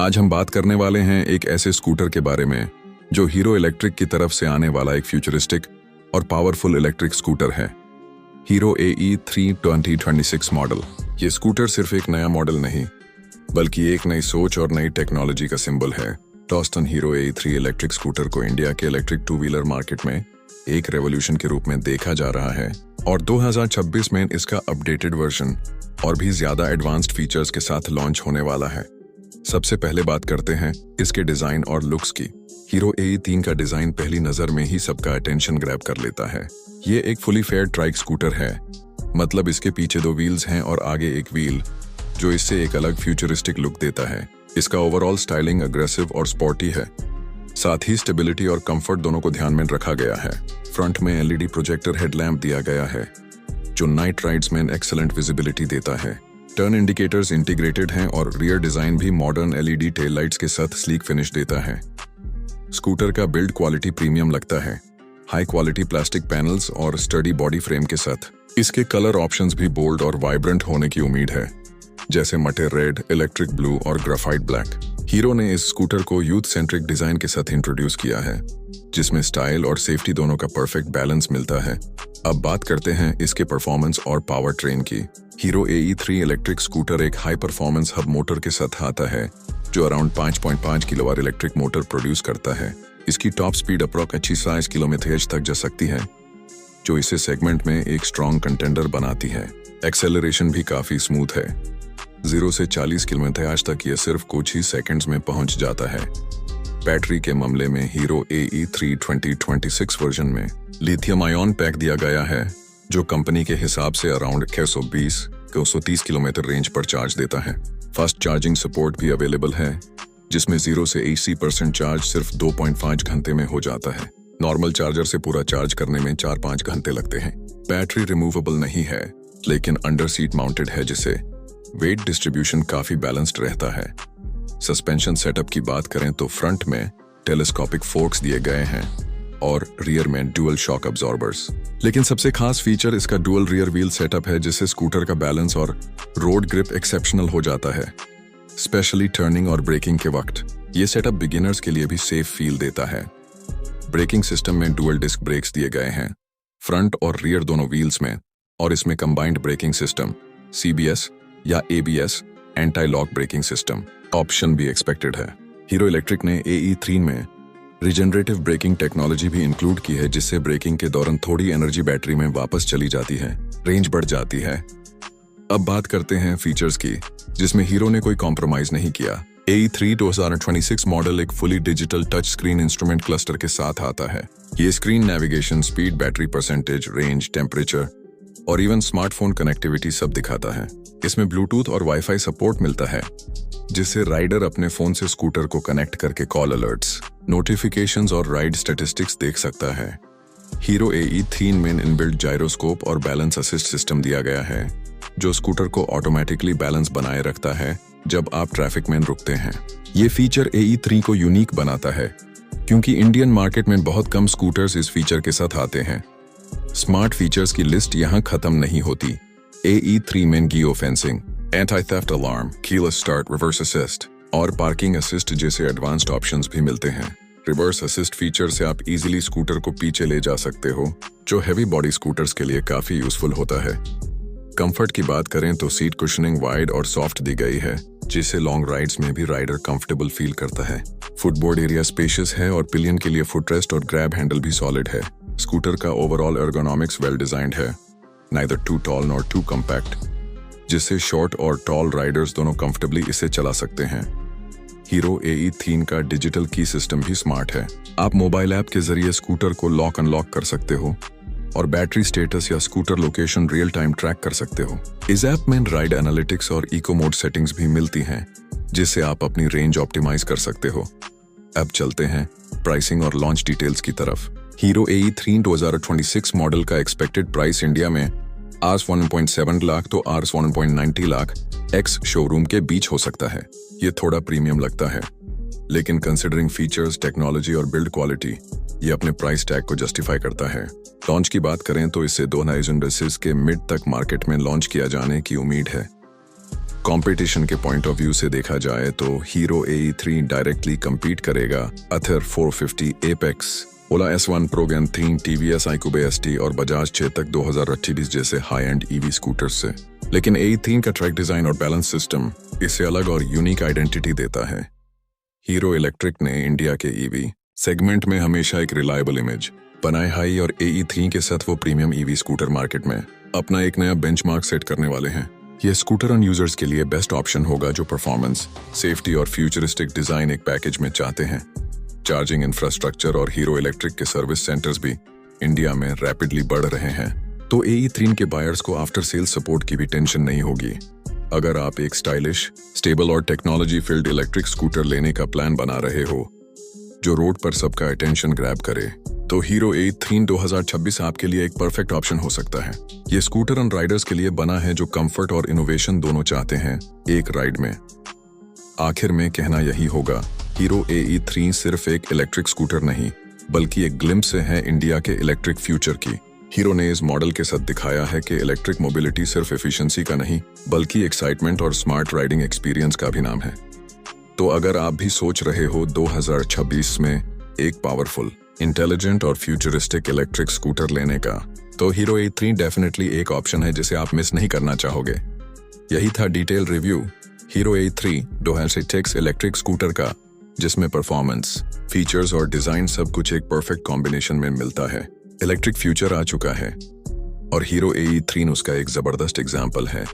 आज हम बात करने वाले हैं एक ऐसे स्कूटर के बारे में जो हीरो इलेक्ट्रिक की तरफ से आने वाला एक फ्यूचरिस्टिक और पावरफुल इलेक्ट्रिक स्कूटर है। Hero AE3 2026 model. ये स्कूटर सिर्फ एक नया मॉडल नहीं बल्कि एक नई सोच और नई टेक्नोलॉजी का सिंबल है। टॉस्टन हीरो AE3 इलेक्ट्रिक स्कूटर को इंडिया के इलेक्ट्रिक टू व्हीलर मार्केट में एक रेवोल्यूशन के रूप में देखा जा रहा है और 2026 में इसका अपडेटेड वर्जन और भी ज्यादा एडवांस्ड फीचर्स के साथ लॉन्च होने वाला है। सबसे पहले बात करते हैं इसके डिजाइन और लुक्स की। हीरो AE3 का डिजाइन पहली नजर में ही सबका अटेंशन ग्रैब कर लेता है। ये एक फुली फेयर ट्राइक स्कूटर है, मतलब इसके पीछे 2 व्हील्स हैं और आगे एक व्हील, जो इससे एक अलग फ्यूचरिस्टिक लुक देता है। इसका ओवरऑल स्टाइलिंग अग्रेसिव और स्पोर्टी है, साथ ही स्टेबिलिटी और कंफर्ट दोनों को ध्यान में रखा गया है। फ्रंट में LED प्रोजेक्टर हेडलैम्प दिया गया है जो नाइट राइड्स में एक्सेलेंट विजिबिलिटी देता है। टर्न इंडिकेटर्स इंटीग्रेटेड हैं और रियर डिजाइन भी मॉडर्न LED टेल लाइट्स के साथ स्लीक फिनिश देता है। स्कूटर का बिल्ड क्वालिटी प्रीमियम लगता है, हाई क्वालिटी प्लास्टिक पैनल्स और स्टडी बॉडी फ्रेम के साथ। इसके कलर ऑप्शंस भी बोल्ड और वाइब्रेंट होने की उम्मीद है, जैसे मटे रेड, इलेक्ट्रिक ब्लू और ग्राफाइट ब्लैक। हीरो ने इस स्कूटर को यूथ सेंट्रिक डिजाइन के साथ इंट्रोड्यूस किया है, जिसमें स्टाइल और सेफ्टी दोनों का परफेक्ट बैलेंस मिलता है। अब बात करते हैं इसके परफॉर्मेंस और पावर ट्रेन की। हीरो AE3 इलेक्ट्रिक स्कूटर एक हाई परफॉर्मेंस हब मोटर के साथ आता है जो around 5.5 kilowatt electric motor produce करता है। इसकी टॉप स्पीड अप्रॉक्स 86 किलोमीटर तक जा सकती है, जो इसे सेगमेंट में एक स्ट्रॉन्ग कंटेंडर बनाती है। एक्सेलरेशन भी काफी स्मूथ है, 0 से 40 किलोमीटर तक यह सिर्फ कुछ ही सेकंड्स में पहुंच जाता है। बैटरी के मामले में हीरो AE3 2026 वर्जन में लिथियम आयन पैक दिया गया है, जो कंपनी के हिसाब से अराउंड 130 किलोमीटर रेंज पर चार्ज देता है। फास्ट चार्जिंग सपोर्ट भी अवेलेबल है, जिसमें 0 से 80% चार्ज सिर्फ 2.5 घंटे में हो जाता है। नॉर्मल चार्जर से पूरा चार्ज करने में 4-5 घंटे लगते हैं। बैटरी रिमूवेबल नहीं है, लेकिन अंडर सीट माउंटेड है, जिससे वेट डिस्ट्रीब्यूशन काफी बैलेंस्ड रहता है। सस्पेंशन सेटअप की बात करें तो फ्रंट में टेलीस्कोपिक फोर्क्स दिए गए हैं और रियर में डुअल शॉक अब्जॉर्बर्स। लेकिन सबसे खास फीचर इसका डुअल रियर व्हील सेटअप है, जिससे स्कूटर का बैलेंस और रोड ग्रिप एक्सेप्शनल हो जाता है, स्पेशली टर्निंग और ब्रेकिंग के वक्त। ये सेटअप बिगिनर्स के लिए भी सेफ फील देता है। ब्रेकिंग सिस्टम में डुअल डिस्क ब्रेक्स दिए गए हैं फ्रंट और रियर दोनों व्हील्स में, और इसमें कंबाइंड ब्रेकिंग सिस्टम CBS या ABS anti lock braking system option भी एक्सपेक्टेड है। हीरो इलेक्ट्रिक ने AE3 में रिजेनरेटिव ब्रेकिंग टेक्नोलॉजी भी इंक्लूड की है, जिससे ब्रेकिंग के दौरान थोड़ी एनर्जी बैटरी में वापस चली जाती है, रेंज बढ़ जाती है। अब बात करते हैं फीचर्स की, जिसमें हीरो ने कोई कॉम्प्रोमाइज नहीं किया। AE3 2026 मॉडल एक fully digital touch screen instrument cluster के साथ आता है। ये screen navigation, speed, battery percentage, range, temperature और इवन स्मार्टफोन कनेक्टिविटी सब दिखाता है। इसमें ब्लूटूथ और वाईफाई सपोर्ट मिलता है, जिससे राइडर अपने फोन से स्कूटर को कनेक्ट करके कॉल अलर्ट्स, नोटिफिकेशंस और राइड स्टैटिस्टिक्स देख सकता है। हीरो AE3 में इनबिल्ट जायरोस्कोप और बैलेंस असिस्ट सिस्टम दिया गया है, जो स्कूटर को ऑटोमेटिकली बैलेंस बनाए रखता है जब आप ट्रैफिक में रुकते हैं। ये फीचर AE3 को यूनिक बनाता है, क्योंकि इंडियन मार्केट में बहुत कम स्कूटर्स इस फीचर के साथ आते हैं। स्मार्ट फीचर्स की लिस्ट यहाँ खत्म नहीं होती। AE3 में geo fencing, anti theft alarm, keyless start, reverse assist और पार्किंग असिस्ट जैसे एडवांस्ड ऑप्शंस भी मिलते हैं। रिवर्स असिस्ट फीचर से आप इजीली स्कूटर को पीछे ले जा सकते हो, जो हैवी बॉडी स्कूटर्स के लिए काफी यूजफुल होता है। कंफर्ट की बात करें तो सीट कुशनिंग वाइड और सॉफ्ट दी गई है, जिससे लॉन्ग राइड्स में भी राइडर कंफर्टेबल फील करता है। फुटबोर्ड एरिया स्पेशियस है और पिलियन के लिए फुटरेस्ट और ग्रैब हैंडल भी सॉलिड है। स्कूटर का ओवरऑल एर्गोनॉमिक्स वेल डिजाइंड है, neither too tall nor too compact, जिससे शॉर्ट और टॉल राइडर्स दोनों कंफर्टेबली इसे चला सकते हैं। हीरो AE3 का डिजिटल की सिस्टम भी स्मार्ट है। आप मोबाइल ऐप के जरिए स्कूटर को लॉक अनलॉक कर सकते हो और बैटरी स्टेटस या scooter location real time track कर सकते हो। इस ऐप में राइड एनालिटिक्स और इको मोड सेटिंग्स भी मिलती हैं, जिससे आप अपनी रेंज ऑप्टिमाइज कर सकते हो। अब चलते हैं प्राइसिंग और लॉन्च डिटेल्स की तरफ। हीरो AE3 2026 मॉडल का एक्सपेक्टेड प्राइस इंडिया में Rs 1.7 लाख तो Rs 1.90 लाख एक्स शोरूम के बीच हो सकता है। ये थोड़ा प्रीमियम लगता है, लेकिन कंसिडरिंग फीचर्स, टेक्नोलॉजी और बिल्ड क्वालिटी, ये अपने प्राइस टैग को जस्टिफाई करता है। लॉन्च की बात करें तो इसे 2026 के मिड तक मार्केट में लॉन्च किया जाने की उम्मीद है। कंपटीशन के पॉइंट ऑफ व्यू से देखा जाए तो हीरो AE3 डायरेक्टली compete करेगा अथर 450 एपेक्स, ओला S1 Pro Gen 3, TVS iQube ST और बजाज चेतक 2028 जैसे हाई एंड EV स्कूटर्स से। लेकिन AE3 का ट्रैक डिजाइन और बैलेंस सिस्टम इसे अलग और यूनिक आइडेंटिटी देता है। हीरो इलेक्ट्रिक ने इंडिया के EV सेगमेंट में हमेशा एक रिलायबल इमेज बनाए हाई और AE3 के साथ वो प्रीमियम EV स्कूटर मार्केट में अपना एक नया बेंचमार्क सेट करने वाले हैं। ये स्कूटर ऑन यूजर्स के लिए बेस्ट ऑप्शन होगा जो परफॉर्मेंस, सेफ्टी और फ्यूचरिस्टिक डिजाइन एक पैकेज में चाहते हैं। चार्जिंग इंफ्रास्ट्रक्चर और हीरो इलेक्ट्रिक के सर्विस सेंटर्स भी इंडिया में रैपिडली बढ़ रहे हैं, तो AE3 के बायर्स को आफ्टर सेल सपोर्ट की भी टेंशन नहीं होगी। अगर आप एक स्टाइलिश, स्टेबल और टेक्नोलॉजी फील्ड इलेक्ट्रिक स्कूटर लेने का प्लान बना रहे हो जो रोड पर सबका अटेंशन ग्रैब करे, तो हीरो AE3 2026 आपके लिए एक परफेक्ट ऑप्शन हो सकता है। ये स्कूटर ऑन राइडर्स के लिए बना है जो कंफर्ट और इनोवेशन दोनों चाहते हैं एक राइड में। आखिर में कहना यही होगा, हीरो AE3 सिर्फ एक इलेक्ट्रिक स्कूटर नहीं बल्कि एक ग्लिम्प्स है इंडिया के इलेक्ट्रिक फ्यूचर की। हीरो ने इस मॉडल के साथ दिखाया है कि इलेक्ट्रिक मोबिलिटी सिर्फ एफिशिएंसी का नहीं बल्कि एक्साइटमेंट और स्मार्ट राइडिंग एक्सपीरियंस का भी नाम है। तो अगर आप भी सोच रहे हो 2026 में एक पावरफुल, इंटेलिजेंट और फ्यूचरिस्टिक इलेक्ट्रिक स्कूटर लेने का, तो हीरो AE3 डेफिनेटली एक ऑप्शन है जिसे आप मिस नहीं करना चाहोगे। यही था detail review hero AE3 2026 electric scooter का, जिसमें परफॉर्मेंस, फीचर्स और डिजाइन सब कुछ एक परफेक्ट कॉम्बिनेशन में मिलता है। इलेक्ट्रिक फ्यूचर आ चुका है और हीरो AE3 उसका एक जबरदस्त एग्जाम्पल है।